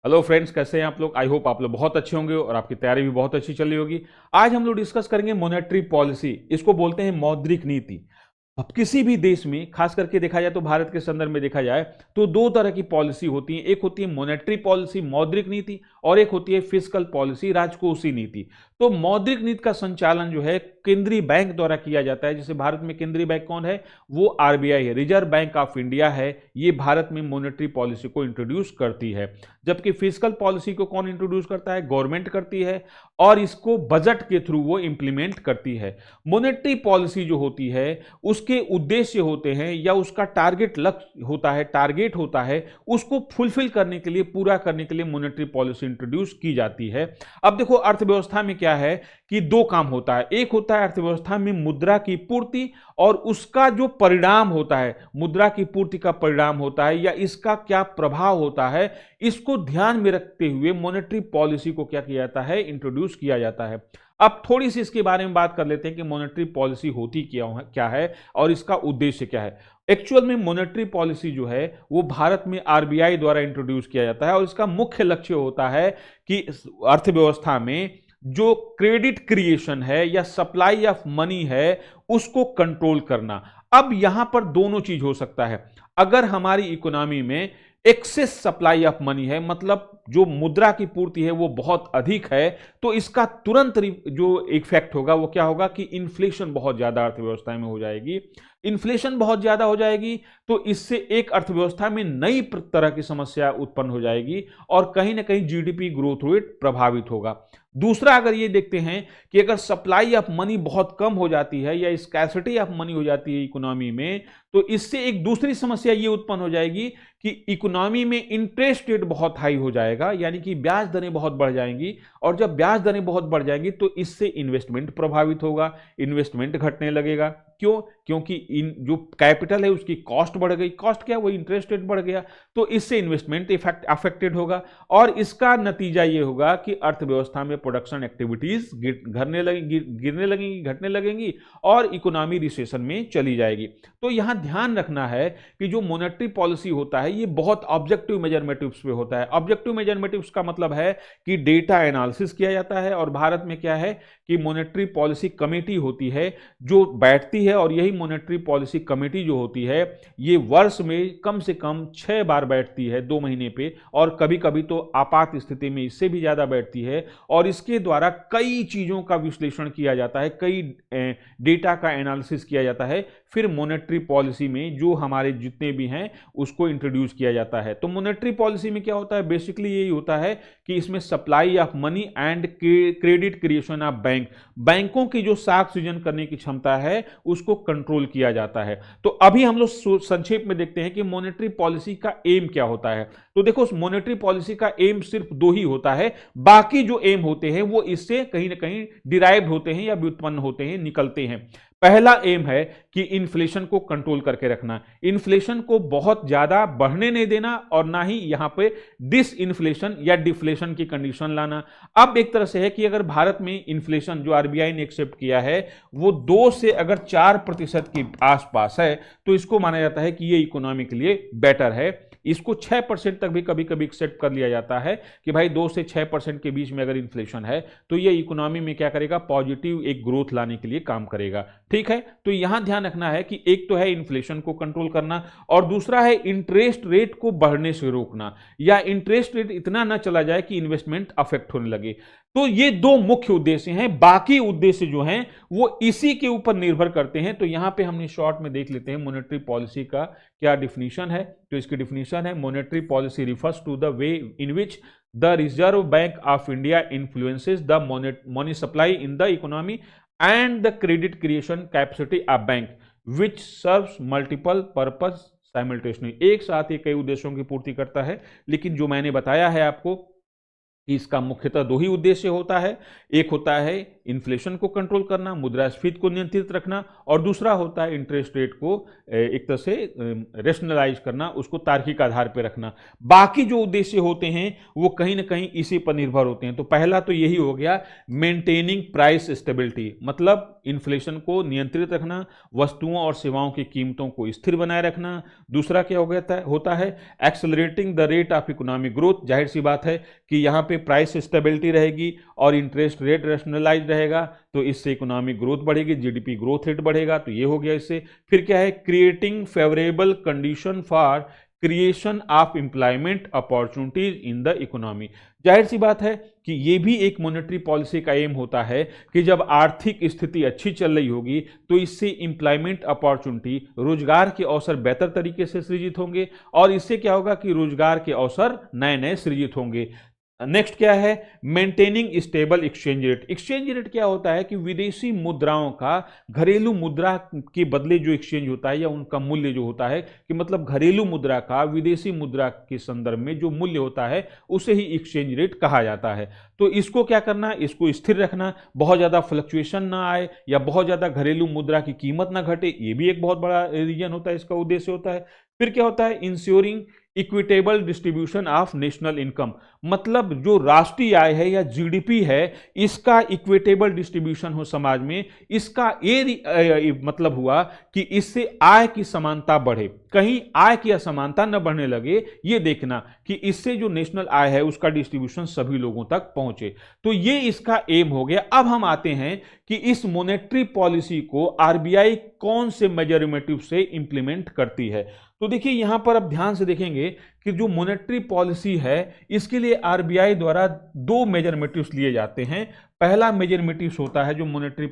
Hello friends, कैसे हैं आप लोग। आई होप आप लोग बहुत अच्छे होंगे और आपकी तैयारी भी बहुत अच्छी चल रही होगी। आज हम लोग डिस्कस करेंगे मॉनेटरी पॉलिसी। इसको बोलते हैं मौद्रिक नीति। अब किसी भी देश में खास करके देखा जाए तो भारत के संदर्भ में देखा जाए तो दो तरह की पॉलिसी होती है। एक होती है मॉनेटरी पॉलिसी, मौद्रिक नीति, और एक होती है फिस्कल पॉलिसी, राजकोषीय नीति। तो मौद्रिक नीति का संचालन जो है केंद्रीय बैंक द्वारा किया जाता है। जैसे भारत में केंद्रीय बैंक कौन है, वो आरबीआई है, रिजर्व बैंक ऑफ इंडिया है। ये भारत में मॉनेटरी पॉलिसी को इंट्रोड्यूस करती है। जबकि फिस्कल पॉलिसी को कौन इंट्रोड्यूस करता है, गवर्नमेंट करती है, और इसको बजट के थ्रू वो इंप्लीमेंट करती है। मॉनेटरी पॉलिसी जो होती है उसके उद्देश्य होते हैं या उसका टारगेट लक्ष्य होता है, टारगेट होता है, उसको फुलफिल करने के लिए, पूरा करने के लिए मॉनेटरी पॉलिसी इंट्रोड्यूस की जाती है। अब देखो, अर्थव्यवस्था में क्या है कि दो काम होता है। एक होता है अर्थव्यवस्था में मुद्रा की पूर्ति, और उसका जो परिणाम होता है, मुद्रा की पूर्ति का परिणाम होता है या इसका क्या प्रभाव होता है, इसको ध्यान में रखते हुए मॉनेटरी पॉलिसी को क्या किया जाता है, इंट्रोड्यूस किया जाता है। अब थोड़ी सी इसके बारे में बात कर लेते हैं कि मॉनेटरी पॉलिसी होती क्या है और इसका उद्देश्य क्या है। एक्चुअल में मॉनेटरी पॉलिसी जो है वो भारत में आरबीआई द्वारा इंट्रोड्यूस किया जाता है, और इसका मुख्य लक्ष्य होता है कि अर्थव्यवस्था में जो क्रेडिट क्रिएशन है या सप्लाई ऑफ मनी है उसको कंट्रोल करना। अब यहां पर दोनों चीज हो सकता है। अगर हमारी इकोनॉमी में एक्सेस सप्लाई ऑफ मनी है, मतलब जो मुद्रा की पूर्ति है वो बहुत अधिक है, तो इसका तुरंत जो इफेक्ट होगा वो क्या होगा कि इन्फ्लेशन बहुत ज्यादा अर्थव्यवस्था में हो जाएगी। इन्फ्लेशन बहुत ज्यादा हो जाएगी तो इससे एक अर्थव्यवस्था में नई तरह की समस्या उत्पन्न हो जाएगी और कहीं ना कहीं जीडीपी ग्रोथ रेट प्रभावित होगा। दूसरा, अगर ये देखते हैं कि अगर सप्लाई ऑफ मनी बहुत कम हो जाती है या स्कैर्सिटी ऑफ मनी हो जाती है इकोनॉमी में, तो इससे एक दूसरी समस्या ये उत्पन्न हो जाएगी कि इकोनॉमी में इंटरेस्ट रेट बहुत हाई हो जाएगा, यानी कि ब्याज दरें बहुत बढ़ जाएंगी। और जब ब्याज दरें बहुत बढ़ जाएंगी तो इससे इन्वेस्टमेंट प्रभावित होगा, इन्वेस्टमेंट घटने लगेगा। क्यों? क्योंकि इन जो कैपिटल है उसकी कॉस्ट बढ़ गई। कॉस्ट क्या? वो इंटरेस्ट रेट बढ़ गया, तो इससे इन्वेस्टमेंट इफेक्ट अफेक्टेड होगा, और इसका नतीजा ये होगा कि अर्थव्यवस्था में प्रोडक्शन एक्टिविटीज गिरने लगेंगी, घटने लगेंगी, और इकोनॉमी रिसेशन में चली जाएगी। तो यहां ध्यान रखना है कि जो मॉनेटरी पॉलिसी होता है ये बहुत ऑब्जेक्टिव मेजरमेटिव्स पे होता है। ऑब्जेक्टिव मेजरमेटिव्स का मतलब है कि डेटा एनालिसिस किया जाता है, और भारत में क्या है कि मॉनेटरी पॉलिसी कमेटी होती है जो बैठती है, और यही मॉनेटरी पॉलिसी कमेटी जो होती है ये वर्ष में कम से कम 6 बार बैठती है, 2 महीने पे, और कभी कभी तो आपात स्थिति में इससे भी ज्यादा बैठती है। और इसके द्वारा कई चीजों का विश्लेषण किया जाता है, कई डेटा का एनालिसिस किया जाता है, फिर मॉनेटरी पॉलिसी में जो हमारे जितने भी हैं उसको इंट्रोड्यूस किया जाता है। तो मॉनेटरी पॉलिसी में क्या होता है, बेसिकली यही होता है कि इसमें supply of money and credit creation of बैंकों की जो साख सृजन करने की क्षमता है उसको कंट्रोल किया जाता है। तो अभी हम लोग संक्षेप में देखते हैं कि मॉनेटरी पॉलिसी का एम क्या होता है। तो देखो, मॉनेटरी पॉलिसी का एम सिर्फ दो ही होता है, बाकी जो एम होते हैं वो इससे कहीं ना कहीं डिराइव्ड होते हैं या व्युत्पन्न होते हैं, निकलते हैं। पहला एम है कि इन्फ्लेशन को कंट्रोल करके रखना, इन्फ्लेशन को बहुत ज्यादा बढ़ने नहीं देना, और ना ही यहां पे डिस इन्फ्लेशन या डिफ्लेशन की कंडीशन लाना। अब एक तरह से है कि अगर भारत में इन्फ्लेशन जो आरबीआई ने एक्सेप्ट किया है वो 2 से अगर 4% के आसपास है तो इसको माना जाता है कि ये इकोनॉमी के लिए बेटर है। इसको 6% तक भी कभी कभी एक्सेप्ट कर लिया जाता है कि भाई 2 से 6% के बीच में अगर इन्फ्लेशन है तो ये इकोनॉमी में क्या करेगा, पॉजिटिव एक ग्रोथ लाने के लिए काम करेगा। ठीक है, तो यहां ध्यान रखना है कि एक तो है इन्फ्लेशन को कंट्रोल करना, और दूसरा है इंटरेस्ट रेट को बढ़ने से रोकना, या इंटरेस्ट रेट इतना ना चला जाए कि इन्वेस्टमेंट अफेक्ट होने लगे। तो ये दो मुख्य उद्देश्य हैं, बाकी उद्देश्य जो हैं वो इसी के ऊपर निर्भर करते हैं। तो यहां पे हमने शॉर्ट में देख लेते हैं मॉनेटरी पॉलिसी का क्या डिफिनीशन है। तो इसकी डिफिनीशन है, monetary policy refers to the way in which the reserve bank of India influences the money supply in the economy and the credit creation capacity of bank which serves multiple purpose simultaneously। एक साथ ये कई उद्देश्यों की पूर्ति करता है, लेकिन जो मैंने बताया है आपको कि इसका मुख्यतः दो ही उद्देश्य होता है। एक होता है इन्फ्लेशन को कंट्रोल करना, मुद्रास्फीति को नियंत्रित रखना, और दूसरा होता है इंटरेस्ट रेट को एक तरह से रेशनलाइज करना, उसको तार्किक आधार पर रखना। बाकी जो उद्देश्य होते हैं वो कहीं ना कहीं इसी पर निर्भर होते हैं। तो पहला तो यही हो गया, मेंटेनिंग प्राइस स्टेबिलिटी, मतलब इन्फ्लेशन को नियंत्रित रखना, वस्तुओं और सेवाओं की कीमतों को स्थिर बनाए रखना। दूसरा क्या होता है accelerating the rate of economic growth. जाहिर सी बात है कि यहाँ पे प्राइस स्टेबिलिटी रहेगी और इंटरेस्ट रेट रेशनलाइज रहेगा, तो इससे इकोनॉमिक ग्रोथ बढ़ेगी, जीडीपी ग्रोथ रेट बढ़ेगा, तो ये हो गया इससे। फिर क्या है, creating favourable condition for creation of employment opportunities in the economy. जाहिर सी बात है कि ये भी एक मॉनेटरी पॉलिसी का एम होता है कि जब आर्थिक स्थिति अच्छी चल रही होगी तो इससे एम्प्लॉयमेंट अपॉर्चुनिटी, रोजगार के अवसर बेहतर तरीके से सृजित होंगे, और इससे क्या होगा कि रोजगार के अवसर नए नए सृजित होंगे। नेक्स्ट क्या है, maintaining stable exchange rate. Exchange rate क्या होता है कि विदेशी मुद्राओं का घरेलू मुद्रा के बदले जो एक्सचेंज होता है या उनका मूल्य जो होता है, कि मतलब घरेलू मुद्रा का विदेशी मुद्रा के संदर्भ में जो मूल्य होता है उसे ही एक्सचेंज रेट कहा जाता है। तो इसको क्या करना, इसको स्थिर रखना, बहुत ज्यादा फ्लक्चुएशन ना आए या बहुत ज्यादा घरेलू मुद्रा की कीमत ना घटे, ये भी एक बहुत बड़ा रीजन होता है, इसका उद्देश्य होता है। फिर क्या होता है, ensuring equitable distribution of national income, मतलब जो राष्ट्रीय आय है या जीडीपी है इसका इक्विटेबल डिस्ट्रीब्यूशन हो समाज में। इसका ये मतलब हुआ कि इससे आय की समानता बढ़े, कहीं आय की असमानता न बढ़ने लगे, ये देखना कि इससे जो नेशनल आय है उसका डिस्ट्रीब्यूशन सभी लोगों तक पहुंचे। तो ये इसका एम हो गया। अब हम आते हैं कि इस मॉनेटरी पॉलिसी को आरबीआई कौन से मेजरमेटिव से इंप्लीमेंट करती है। तो देखिए यहां पर अब ध्यान से देखेंगे कि जो मॉनेटरी पॉलिसी है इसके लिए आरबीआई द्वारा दो मेजरमेटिव्स लिए जाते हैं। पहला मेजरमेटिव्स होता है जो मॉनेटरी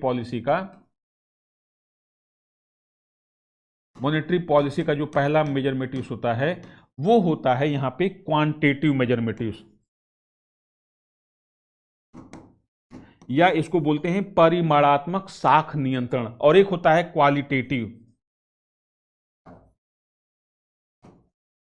पॉलिसी का जो पहला मेजरमेटिव्स होता है वो होता है यहां पे क्वांटिटेटिव मेजरमेटिव्स, या इसको बोलते हैं परिमाणात्मक साख नियंत्रण, और एक होता है क्वालिटेटिव,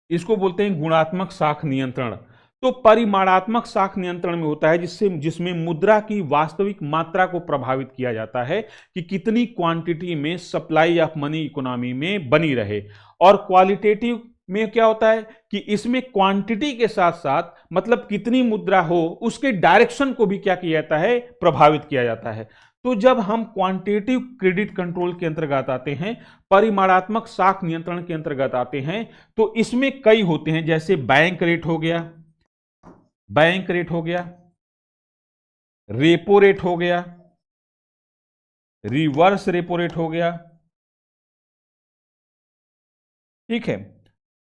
इसको बोलते हैं गुणात्मक साख नियंत्रण। तो परिमाणात्मक साख नियंत्रण में होता है जिसमें मुद्रा की वास्तविक मात्रा को प्रभावित किया जाता है कि कितनी क्वांटिटी में सप्लाई ऑफ मनी इकोनॉमी में बनी रहे। और क्वालिटेटिव में क्या होता है कि इसमें क्वांटिटी के साथ साथ मतलब कितनी मुद्रा हो उसके डायरेक्शन को भी क्या किया जाता है, प्रभावित किया जाता है। तो जब हम क्वांटिटेटिव क्रेडिट कंट्रोल के अंतर्गत आते हैं, परिमाणात्मक साख नियंत्रण के अंतर्गत आते हैं, तो इसमें कई होते हैं, जैसे बैंक रेट हो गया, रेपो रेट हो गया, रिवर्स रेपो रेट हो गया, ठीक है।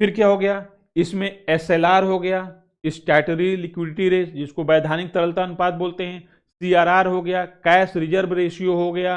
फिर क्या हो गया, इसमें एसएलआर हो गया, स्टैट्यूटरी लिक्विडिटी रेट जिसको वैधानिक तरलता अनुपात बोलते हैं, सीआरआर हो गया, कैश रिजर्व रेशियो हो गया,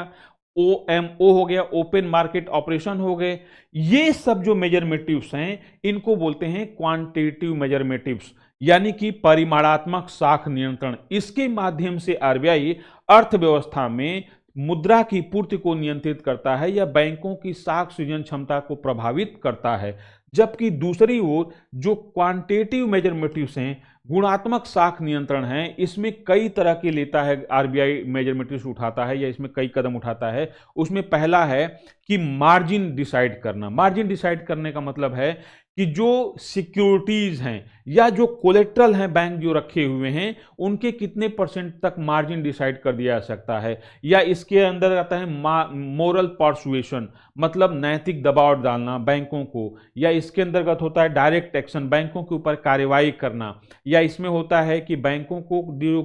ओएमओ हो गया, ओपन मार्केट ऑपरेशन हो गए। ये सब जो मेजरमेटिव्स हैं इनको बोलते हैं क्वांटिटेटिव मेजरमेटिव्स, यानी कि परिमाणात्मक साख नियंत्रण। इसके माध्यम से आरबीआई अर्थव्यवस्था में मुद्रा की पूर्ति को नियंत्रित करता है या बैंकों की साख सृजन क्षमता को प्रभावित करता है। जबकि दूसरी ओर जो क्वांटिटेटिव मेजरमेटिव्स हैं, गुणात्मक साख नियंत्रण है, इसमें कई तरह के लेता है आरबीआई, मेजरमेटिव्स उठाता है या इसमें कई कदम उठाता है। उसमें पहला है कि मार्जिन डिसाइड करना। मार्जिन डिसाइड करने का मतलब है कि जो सिक्योरिटीज हैं या जो कोलेट्रल हैं बैंक जो रखे हुए हैं उनके कितने परसेंट तक मार्जिन डिसाइड कर दिया जा सकता है। या इसके अंदर आता है मोरल पर्सुएशन, मतलब नैतिक दबाव डालना बैंकों को। या इसके अंतर्गत होता है डायरेक्ट एक्शन, बैंकों के ऊपर कार्रवाई करना। या इसमें होता है कि बैंकों को जो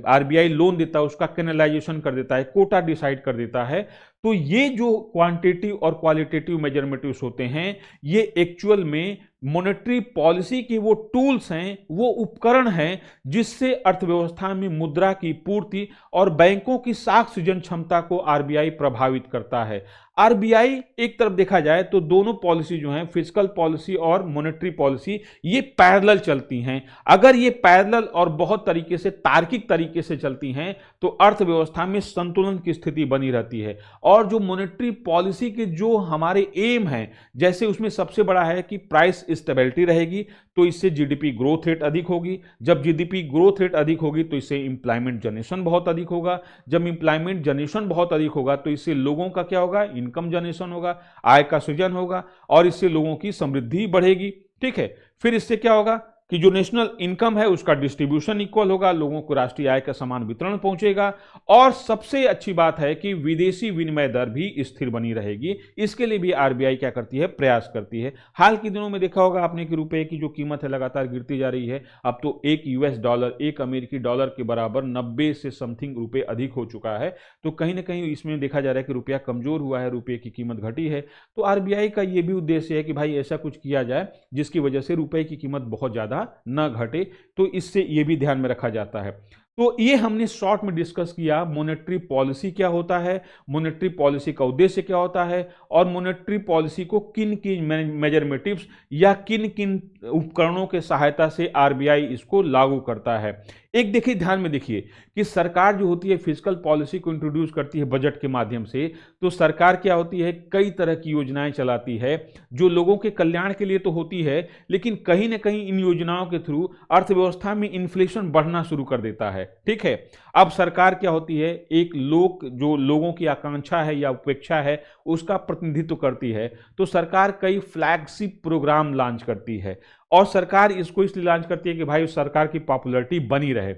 आरबीआई लोन देता है उसका कैनलाइजेशन कर देता है, कोटा डिसाइड कर देता है। तो ये जो क्वांटिटेटिव और क्वालिटेटिव मेजरमेटिव्स होते हैं ये एक्चुअल में मॉनेटरी पॉलिसी की वो टूल्स हैं, वो उपकरण हैं जिससे अर्थव्यवस्था में मुद्रा की पूर्ति और बैंकों की साख सृजन क्षमता को आरबीआई प्रभावित करता है। आरबीआई एक तरफ देखा जाए तो दोनों पॉलिसी जो हैं, फिस्कल पॉलिसी और मॉनेटरी पॉलिसी, ये पैरेलल चलती हैं। अगर ये पैरेलल और बहुत तरीके से तार्किक तरीके से चलती हैं तो अर्थव्यवस्था में संतुलन की स्थिति बनी रहती है। और जो मॉनेटरी पॉलिसी के जो हमारे एम हैं, जैसे उसमें सबसे बड़ा है कि प्राइस स्टेबिलिटी रहेगी तो इससे जीडीपी ग्रोथ रेट अधिक होगी। जब जीडीपी ग्रोथ रेट अधिक होगी तो इससे इंप्लॉयमेंट जनरेशन बहुत अधिक होगा। जब इंप्लॉयमेंट जनरेशन बहुत अधिक होगा तो इससे लोगों का क्या होगा, इनकम जनरेशन होगा, आय का सृजन होगा और इससे लोगों की समृद्धि बढ़ेगी। ठीक है, फिर इससे क्या होगा कि जो नेशनल इनकम है उसका डिस्ट्रीब्यूशन इक्वल होगा, लोगों को राष्ट्रीय आय का समान वितरण पहुंचेगा और सबसे अच्छी बात है कि विदेशी विनिमय दर भी स्थिर बनी रहेगी। इसके लिए भी आरबीआई क्या करती है, प्रयास करती है। हाल के दिनों में देखा होगा आपने कि रुपए की जो कीमत है लगातार गिरती जा रही है। अब तो एक यूएस डॉलर, एक अमेरिकी डॉलर के बराबर 90 से समथिंग रुपए अधिक हो चुका है। तो कहीं ना कहीं इसमें देखा जा रहा है कि रुपया कमजोर हुआ है, रुपये की कीमत घटी है। तो आरबीआई का यह भी उद्देश्य है कि भाई ऐसा कुछ किया जाए जिसकी वजह से रुपए की कीमत बहुत ज्यादा न घटे, तो इससे यह भी ध्यान में रखा जाता है। तो ये हमने शॉर्ट में डिस्कस किया मॉनेटरी पॉलिसी क्या होता है, मॉनेटरी पॉलिसी का उद्देश्य क्या होता है और मॉनेटरी पॉलिसी को किन किन मेजरमेटिव्स या किन किन उपकरणों के सहायता से आरबीआई इसको लागू करता है। एक देखिए, ध्यान में देखिए कि सरकार जो होती है फिस्कल पॉलिसी को इंट्रोड्यूस करती है बजट के माध्यम से। तो सरकार क्या होती है, कई तरह की योजनाएं चलाती है जो लोगों के कल्याण के लिए तो होती है, लेकिन कहीं ना कहीं इन योजनाओं के थ्रू अर्थव्यवस्था में इन्फ्लेशन बढ़ना शुरू कर देता है। ठीक है, अब सरकार क्या होती है, एक जो लोगों की आकांक्षा है या उपेक्षा है उसका प्रतिनिधित्व करती है। तो सरकार कई फ्लैगशिप प्रोग्राम लॉन्च करती है और सरकार इसको इसलिए लॉन्च करती है कि भाई उस सरकार की पॉपुलैरिटी बनी रहे।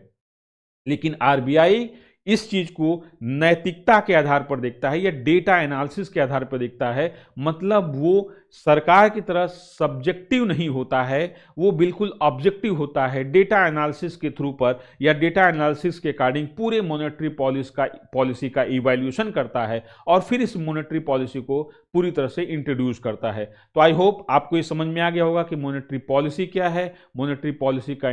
लेकिन आरबीआई इस चीज को नैतिकता के आधार पर देखता है या डेटा एनालिसिस के आधार पर देखता है। मतलब वो सरकार की तरह सब्जेक्टिव नहीं होता है, वो बिल्कुल ऑब्जेक्टिव होता है। डेटा एनालिसिस के थ्रू पर या डेटा एनालिसिस के अकॉर्डिंग पूरे मॉनेटरी पॉलिसी का इवैल्यूएशन करता है और फिर इस मॉनेटरी पॉलिसी को पूरी तरह से इंट्रोड्यूस करता है। तो आई होप आपको ये समझ में आ गया होगा कि मॉनेटरी पॉलिसी क्या है, मॉनेटरी पॉलिसी का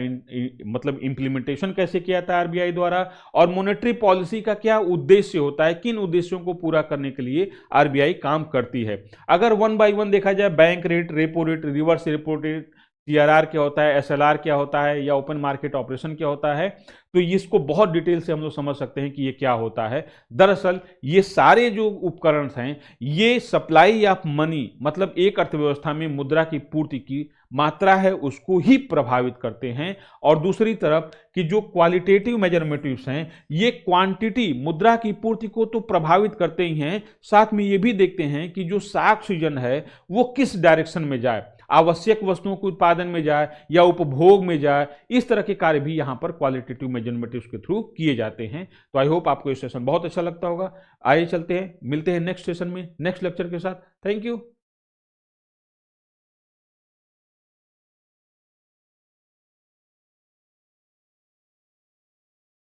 मतलब इंप्लीमेंटेशन कैसे किया था आरबीआई द्वारा और मॉनेटरी पॉलिसी का क्या उद्देश्य होता है, किन उद्देश्यों को पूरा करने के लिए आरबीआई काम करती है। अगर वन बाय वन देखा जाए, bank rate, repo rate, reverse repo rate, TRR क्या होता है, एसएलआर क्या होता है या ओपन मार्केट ऑपरेशन क्या होता है, तो इसको बहुत डिटेल से हम लोग समझ सकते हैं कि ये क्या होता है। दरअसल ये सारे जो उपकरण हैं ये सप्लाई ऑफ मनी, मतलब एक अर्थव्यवस्था में मुद्रा की पूर्ति की मात्रा है उसको ही प्रभावित करते हैं। और दूसरी तरफ कि जो क्वालिटेटिव मेजरमेटिव्स हैं ये क्वांटिटी, मुद्रा की पूर्ति को तो प्रभावित करते ही हैं, साथ में ये भी देखते हैं कि जो साख सृजन है वो किस डायरेक्शन में जाए, आवश्यक वस्तुओं के उत्पादन में जाए या उपभोग में जाए। इस तरह के कार्य भी यहां पर क्वालिटेटिव मेजरमेटिव्स के थ्रू किए जाते हैं। तो आई होप आपको ये सेशन बहुत अच्छा लगता होगा। आइए चलते हैं, मिलते हैं नेक्स्ट सेशन में नेक्स्ट लेक्चर के साथ। Thank you.